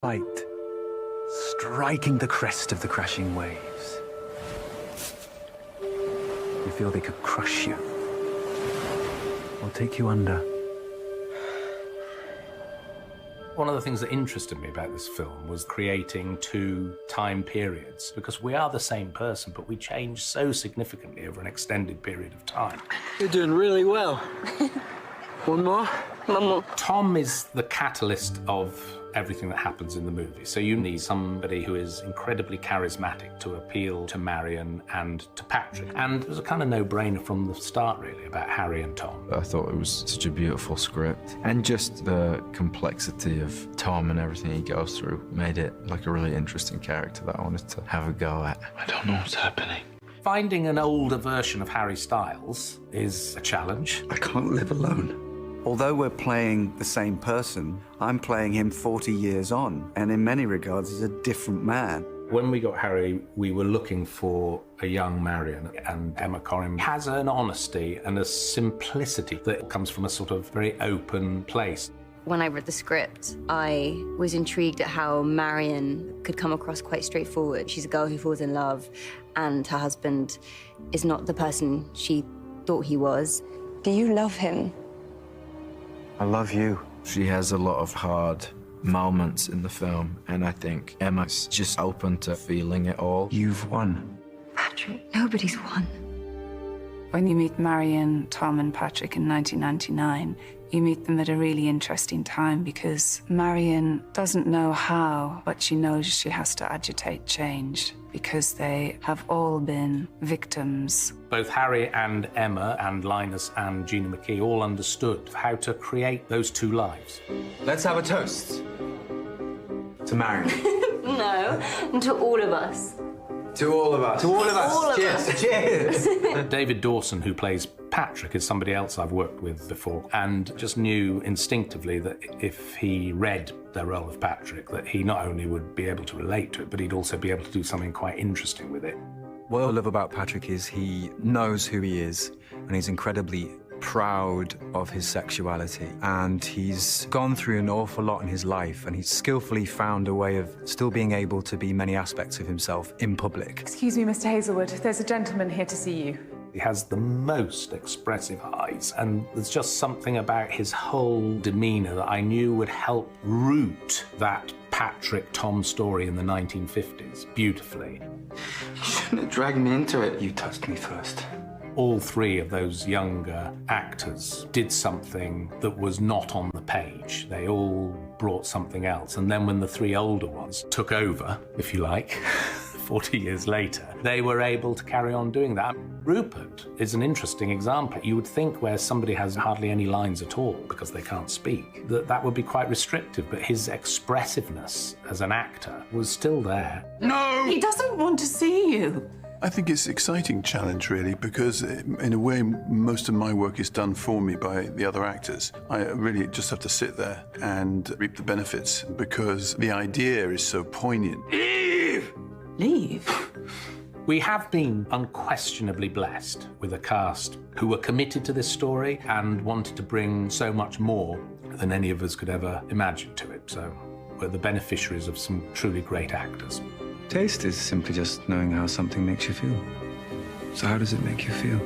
Light, striking the crest of the crashing waves. You feel they could crush you or take you under. One of the things that interested me about this film was creating two time periods, because we are the same person, but we change so significantly over an extended period of time. You're doing really well. One more? One more. Tom is the catalyst of everything that happens in the movie. So you need somebody who is incredibly charismatic to appeal to Marion and to Patrick. And it was a kind of no-brainer from the start, really, about Harry and Tom. I thought it was such a beautiful script. And just the complexity of Tom and everything he goes through made it like a really interesting character that I wanted to have a go at. I don't know what's happening. Finding an older version of Harry Styles is a challenge. I can't live alone. Although we're playing the same person, I'm playing him 40 years on, and in many regards, he's a different man. When we got Harry, we were looking for a young Marion, and Emma Corrin has an honesty and a simplicity that comes from a sort of very open place. When I read the script, I was intrigued at how Marion could come across quite straightforward. She's a girl who falls in love, and her husband is not the person she thought he was. Do you love him? I love you. She has a lot of hard moments in the film, and I think Emma's just open to feeling it all. You've won. Patrick, nobody's won. When you meet Marion, Tom and Patrick in 1999, you meet them at a really interesting time because Marion doesn't know how, but she knows she has to agitate change because they have all been victims. Both Harry and Emma and Linus and Gina McKee all understood how to create those two lives. Let's have a toast to Marion. No, and to all of us. To all of us. To all of us. All of Cheers. us. Cheers. David Dawson, who plays Patrick, is somebody else I've worked with before, and just knew instinctively that if he read the role of Patrick, that he not only would be able to relate to it, but he'd also be able to do something quite interesting with it. What I love about Patrick is he knows who he is, and he's incredibly proud of his sexuality. And he's gone through an awful lot in his life, and he's skillfully found a way of still being able to be many aspects of himself in public. Excuse me, Mr. Hazelwood. There's a gentleman here to see you. He has the most expressive eyes, and there's just something about his whole demeanour that I knew would help root that Patrick-Tom story in the 1950s beautifully. You shouldn't have dragged me into it. You touched me first. All three of those younger actors did something that was not on the page. They all brought something else. And then when the three older ones took over, if you like, 40 years later, they were able to carry on doing that. Rupert is an interesting example. You would think where somebody has hardly any lines at all because they can't speak, that would be quite restrictive, but his expressiveness as an actor was still there. No! He doesn't want to see you. I think it's an exciting challenge, really, because in a way, most of my work is done for me by the other actors. I really just have to sit there and reap the benefits because the idea is so poignant. Eve! Leave? We have been unquestionably blessed with a cast who were committed to this story and wanted to bring so much more than any of us could ever imagine to it. So we're the beneficiaries of some truly great actors. Taste is simply just knowing how something makes you feel. So how does it make you feel?